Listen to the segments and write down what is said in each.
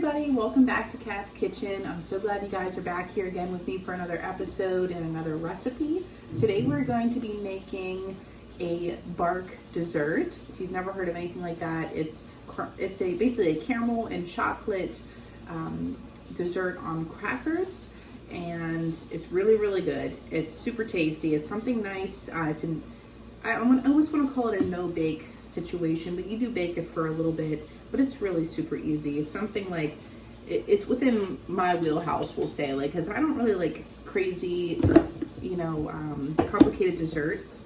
everybody, welcome back to Kat's Kitchen. I'm so glad you guys are back here again with me for another episode and another recipe. Today we're going to be making a bark dessert. If you've never heard of anything like that, it's basically a caramel and chocolate dessert on crackers, and it's really good. It's super tasty. It's something nice. I always want to call it a no-bake situation, but you do bake it for a little bit, but it's really super easy. It's something like, it's within my wheelhouse, we'll say, like, because I don't really like crazy, complicated desserts.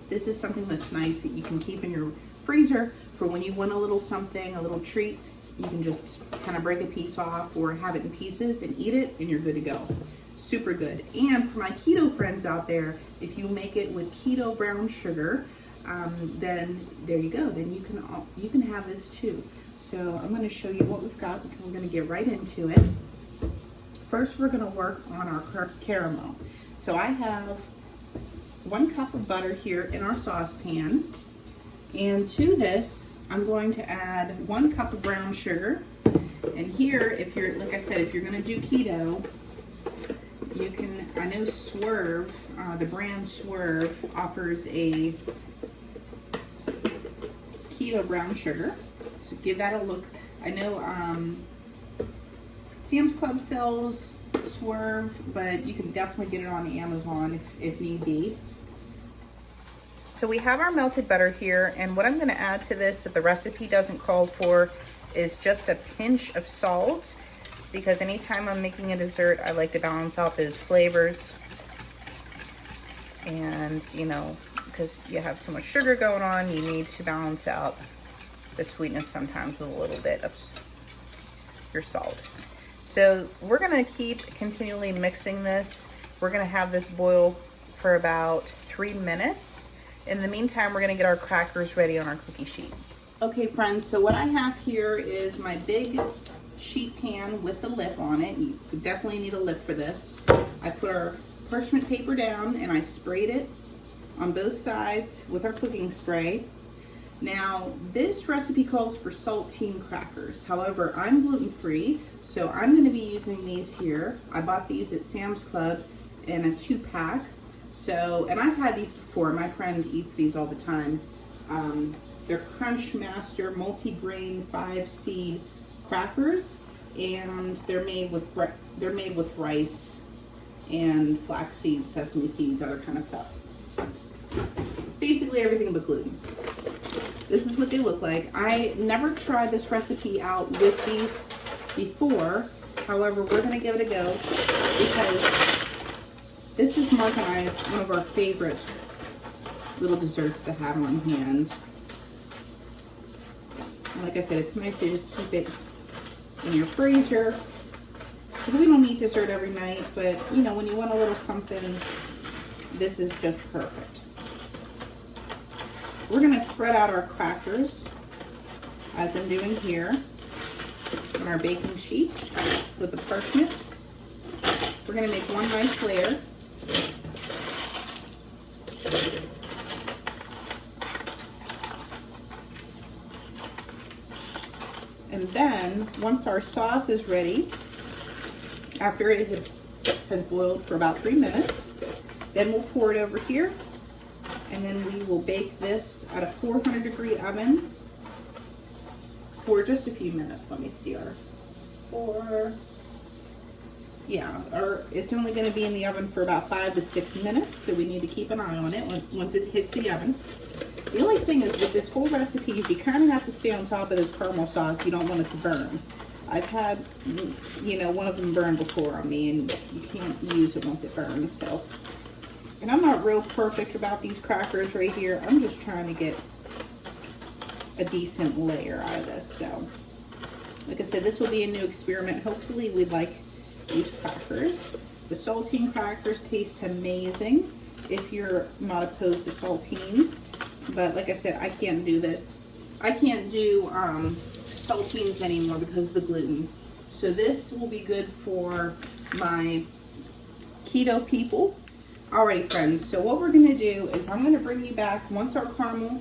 This is something that's nice that you can keep in your freezer for when you want a little something, a little treat. You can just kind of break a piece off or have it in pieces and eat it, and you're good to go. Super good. And for my keto friends out there, if you make it with keto brown sugar, then there you go. Then you can have this too. So I'm going to show you what we've got. We're going to get right into it. First, we're going to work on our caramel. So I have 1 cup of butter here in our saucepan, and to this I'm going to add 1 cup of brown sugar. And here, if you're, like I said, if you're going to do keto, you can, I know Swerve, the brand Swerve, offers a keto brown sugar, so give that a look. I know Sam's Club sells Swerve, but you can definitely get it on Amazon if need be. So we have our melted butter here, and what I'm going to add to this that the recipe doesn't call for is just a pinch of salt, because anytime I'm making a dessert, I like to balance out those flavors. And, because you have so much sugar going on, you need to balance out the sweetness sometimes with a little bit of your salt. So we're going to keep continually mixing this. We're going to have this boil for about 3 minutes. In the meantime, we're going to get our crackers ready on our cookie sheet. Okay, friends, so what I have here is my big sheet pan with the lip on it. You definitely need a lip for this. I put our parchment paper down and I sprayed it on both sides with our cooking spray. Now, this recipe calls for saltine crackers. However, I'm gluten-free, so I'm going to be using these here. I bought these at Sam's Club in a 2-pack. So, and I've had these before. My friend eats these all the time. They're Crunch Master multi-grain 5-seed crackers, and they're made with rice and flax seeds, sesame seeds, other kind of stuff. Basically everything but gluten. This is what they look like. I never tried this recipe out with these before. However, we're going to give it a go because this is Mark and I's one of our favorite little desserts to have on hand. And like I said, it's nice to just keep it in your freezer, because we don't eat dessert every night, but when you want a little something, this is just perfect. We're going to spread out our crackers, as I'm doing here, on our baking sheet with the parchment. We're going to make one nice layer. And then, once our sauce is ready, after it has boiled for about 3 minutes, then we'll pour it over here, and then we will bake this at a 400-degree oven for just a few minutes. Let me see, it's only going to be in the oven for about 5 to 6 minutes, so we need to keep an eye on it once it hits the oven. The only thing is, with this whole recipe, you kind of have to stay on top of this caramel sauce. You don't want it to burn. I've had, one of them burn before on me, and you can't use it once it burns. So, and I'm not real perfect about these crackers right here. I'm just trying to get a decent layer out of this. So, like I said, this will be a new experiment. Hopefully, we like these crackers. The saltine crackers taste amazing if you're not opposed to saltines. But like I said, I can't do this. I can't do saltines anymore because of the gluten. So this will be good for my keto people. Alrighty, friends, so what we're going to do is I'm going to bring you back once our caramel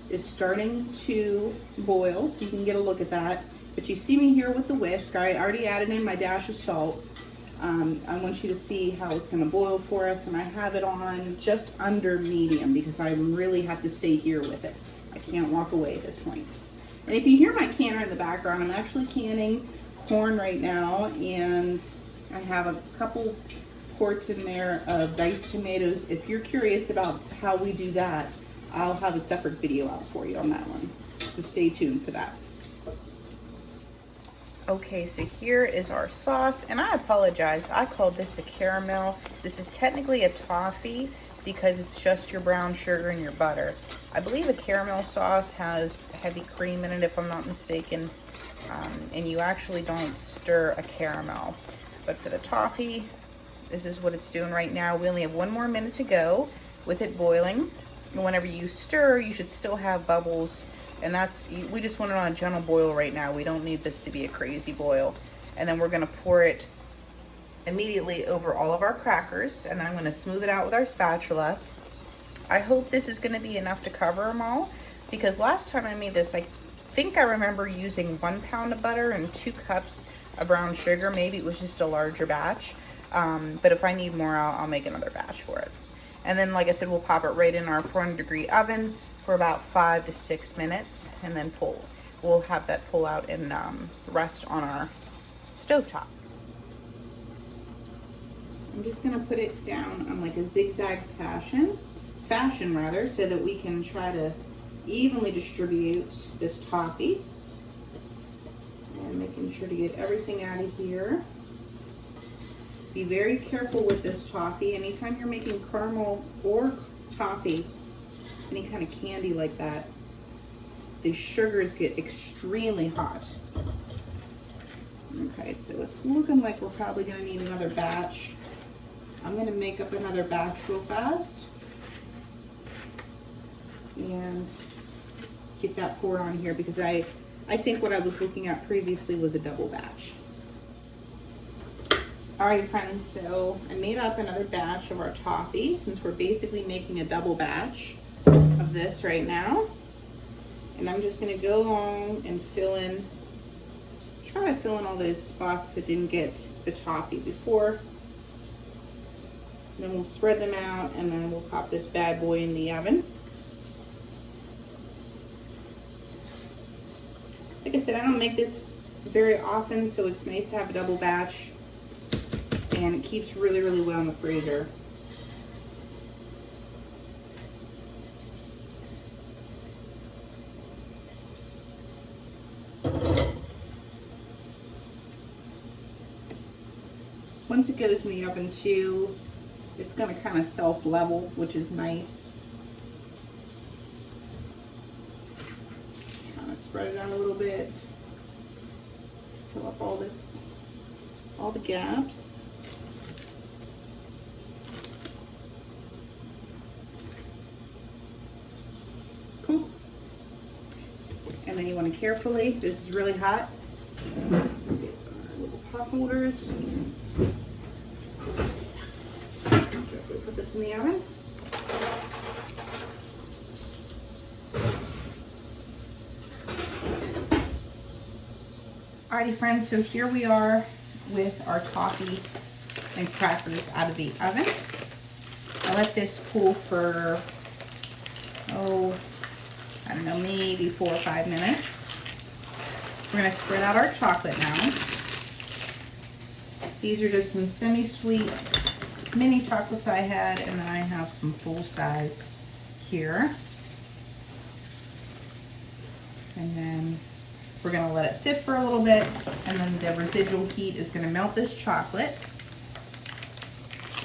is starting to boil, so you can get a look at that. But you see me here with the whisk. I already added in my dash of salt. I want you to see how it's going to boil for us, and I have it on just under medium because I really have to stay here with it. I can't walk away at this point. And if you hear my canner in the background, I'm actually canning corn right now, and I have a couple quarts in there of diced tomatoes. If you're curious about how we do that, I'll have a separate video out for you on that one. So stay tuned for that. Okay, so here is our sauce, and I apologize, I called this a caramel. This is technically a toffee because it's just your brown sugar and your butter. I believe a caramel sauce has heavy cream in it, if I'm not mistaken, and you actually don't stir a caramel. But for the toffee, this is what it's doing right now. We only have 1 more minute to go with it boiling, and whenever you stir, you should still have bubbles. And we just want it on a gentle boil right now. We don't need this to be a crazy boil. And then we're gonna pour it immediately over all of our crackers, and I'm gonna smooth it out with our spatula. I hope this is gonna be enough to cover them all, because last time I made this, I think I remember using 1 pound of butter and 2 cups of brown sugar. Maybe it was just a larger batch. But if I need more, I'll make another batch for it. And then, like I said, we'll pop it right in our 400-degree oven for about 5 to 6 minutes, and then we'll have that pull out and rest on our stovetop. I'm just gonna put it down on like a zigzag fashion, so that we can try to evenly distribute this toffee. And making sure to get everything out of here. Be very careful with this toffee. Anytime you're making caramel or toffee, any kind of candy like that, the sugars get extremely hot. Okay, so it's looking like we're probably gonna need another batch. I'm gonna make up another batch real fast and get that poured on here, because I think what I was looking at previously was a double batch. Alright friends, so I made up another batch of our toffee, since we're basically making a double batch of this right now. And I'm just going to go along and try to fill in all those spots that didn't get the toffee before. And then we'll spread them out, and then we'll pop this bad boy in the oven. Like I said, I don't make this very often, so it's nice to have a double batch. And it keeps really, really well in the freezer. Once it goes in the oven too, it's going to kind of self-level, which is nice. Kind of spread it out a little bit. Fill up all the gaps. Cool. And then you want to carefully, this is really hot, get our little pot holders. Put this in the oven. Alrighty friends, so here we are with our toffee and crackers out of the oven. I let this cool for, I don't know, maybe 4 or 5 minutes. We're going to spread out our chocolate now. These are just some semi-sweet mini chocolates I had, and then I have some full size here. And then we're going to let it sit for a little bit, and then the residual heat is going to melt this chocolate.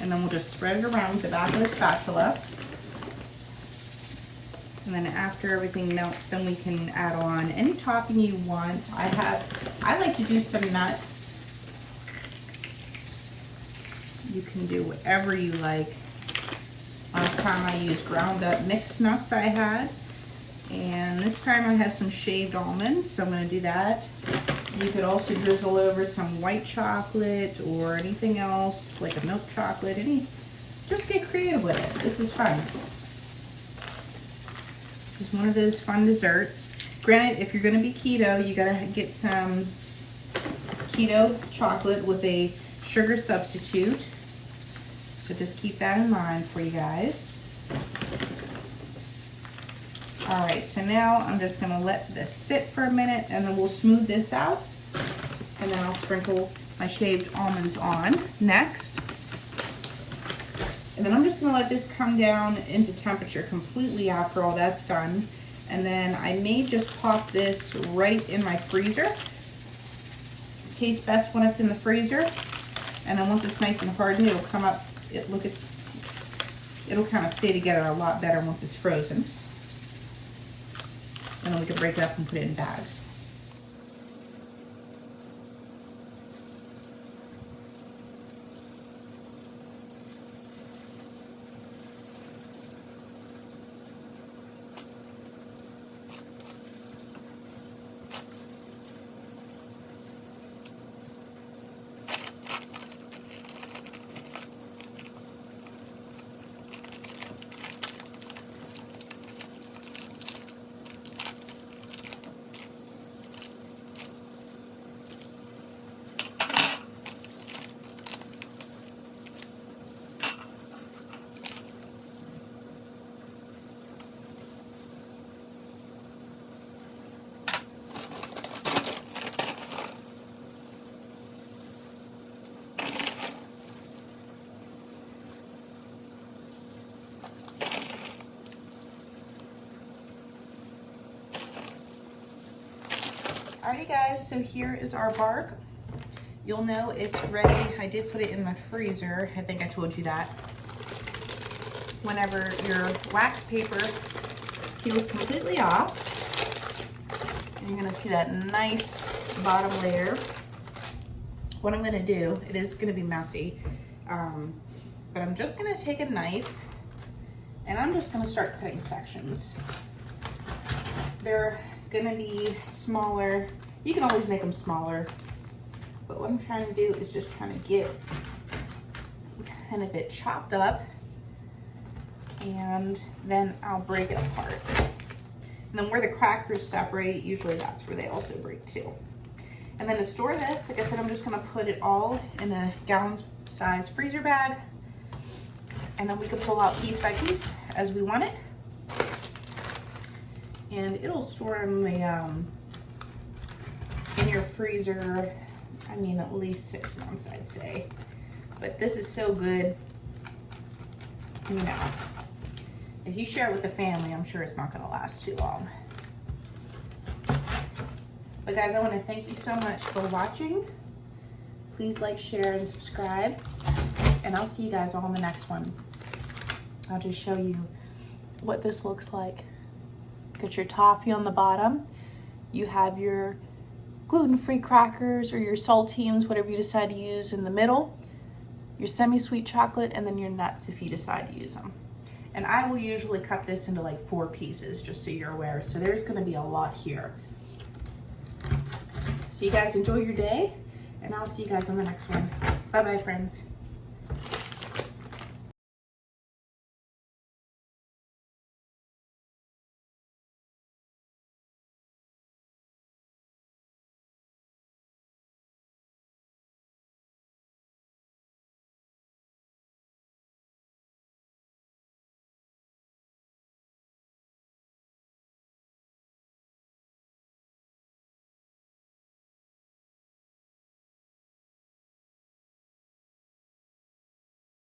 And then we'll just spread it around with the back of the spatula. And then after everything melts, then we can add on any topping you want. I like to do some nuts. You can do whatever you like. Last time I used ground up mixed nuts I had. And this time I have some shaved almonds, so I'm going to do that. You could also drizzle over some white chocolate or anything else, like a milk chocolate. Just get creative with it. This is fun. This is one of those fun desserts. Granted, if you're gonna be keto, you gotta get some keto chocolate with a sugar substitute. So just keep that in mind for you guys. All right, so now I'm just gonna let this sit for a minute and then we'll smooth this out. And then I'll sprinkle my shaved almonds on next. And then I'm just gonna let this come down into temperature completely after all that's done. And then I may just pop this right in my freezer. It tastes best when it's in the freezer. And then once it's nice and hardened, it'll come up, it'll kind of stay together a lot better once it's frozen. And then we can break it up and put it in bags. Alrighty guys, so here is our bark. You'll know it's ready. I did put it in the freezer. I think I told you that. Whenever your wax paper peels completely off, and you're gonna see that nice bottom layer. What I'm gonna do, it is gonna be messy, but I'm just gonna take a knife and I'm just gonna start cutting sections. They're gonna be smaller. You can always make them smaller, but what I'm trying to do is just trying to get kind of it chopped up, and then I'll break it apart. And then where the crackers separate, usually that's where they also break too. And then to store this, like I said, I'm just gonna put it all in a gallon size freezer bag, and then we can pull out piece by piece as we want it. And it'll store in the in your freezer, I mean, at least 6 months, I'd say. But this is so good, you know. If you share it with the family, I'm sure it's not gonna last too long. But guys, I wanna thank you so much for watching. Please like, share, and subscribe. And I'll see you guys all in the next one. I'll just show you what this looks like. Got your toffee on the bottom. You have your gluten-free crackers or your saltines, whatever you decide to use, in the middle. Your semi-sweet chocolate, and then your nuts if you decide to use them. And I will usually cut this into like 4 pieces, just so you're aware. So there's gonna be a lot here. So you guys enjoy your day, and I'll see you guys on the next one. Bye-bye, friends.